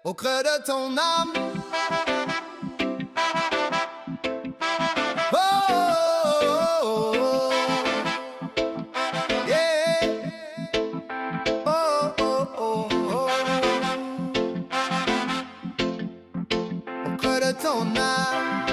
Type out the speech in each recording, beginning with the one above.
au creux de ton âme. Oh, oh, oh, oh. Yeah. Oh, oh, oh, oh. Au creux de ton âme.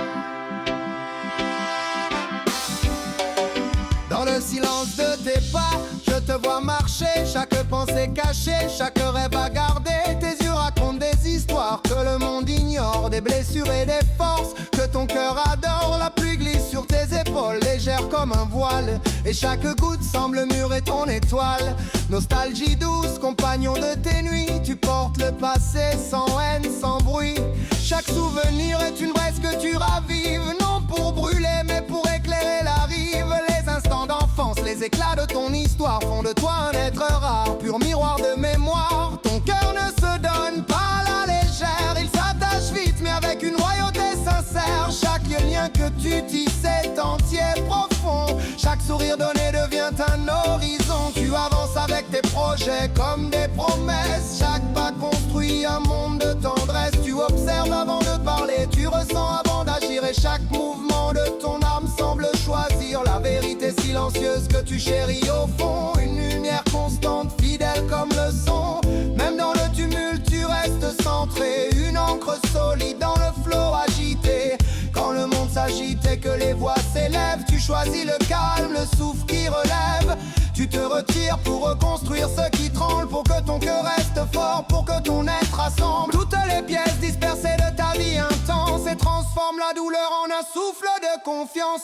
Dans le silence de tes pas, je te vois marcher, chaque pensée cachée, chaque rêve à garder. Tes yeux racontent des histoires que le monde ignore, des blessures et des forces que ton cœur adore. La pluie glisse sur tes épaules, légère comme un voile, et chaque goutte semble murer ton étoile. Nostalgie douce, compagnon de tes nuits, tu portes le passé sans haine, sans bruit. Chaque souvenir est une braise que tu ravives, non pour brûler mais pour éclairer la rive. Les instants d'enfance, les éclats de ton histoire font de toi un être rare, pur miroir de mémoire. Ton cœur ne se donne pas à la légère, il s'attache vite mais avec une royauté sincère. Chaque lien que tu tisses est entier, profond. Chaque sourire donné devient un horizon. Tu avances avec tes projets comme des promesses. Chaque pas construit un monde de tendresse. Tu observes avant de parler, tu ressens avant d'agir, et chaque mouvement de ton âme semble choisir la vérité silencieuse que tu chéris au fond. Une lumière constante, fidèle comme le son. Même dans le tumulte, tu restes centré. Une encre solide dans le flot agité. Quand le monde s'agite et que les voix s'élèvent, tu choisis le calme, le souffle qui relève. Tu te retires pour reconstruire ce qui tremble, pour que ton cœur reste fort, pour que ton être rassemble toutes les pièces dispersées de ta vie intense et transforme la douleur en un souffle de confiance.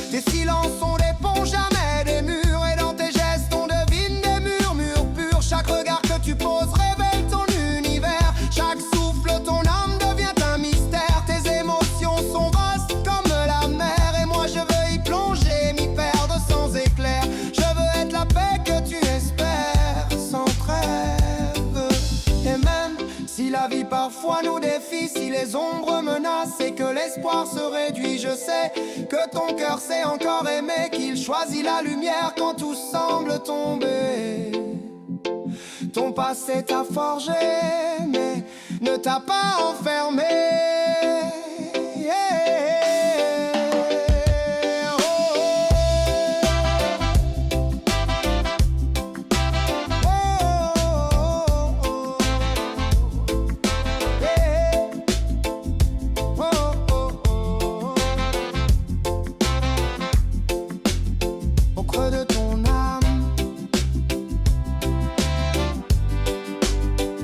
Tes silences sont des ponts, jamais des murs, et dans tes gestes on devine des murmures purs. Chaque regard que tu poses révèle ton univers. Chaque souffle, ton âme devient un mystère. Tes émotions sont vastes comme la mer, et moi je veux y plonger, m'y perdre sans éclair. Je veux être la paix que tu espères sans trêve. Et même si la vie parfois nous défie, si les ombres menacent et que l'espoir se réduit, je sais que ton cœur sait encore aimer, qu'il choisit la lumière quand tout semble tomber. Ton passé t'a forgé, mais ne t'a pas enfermé.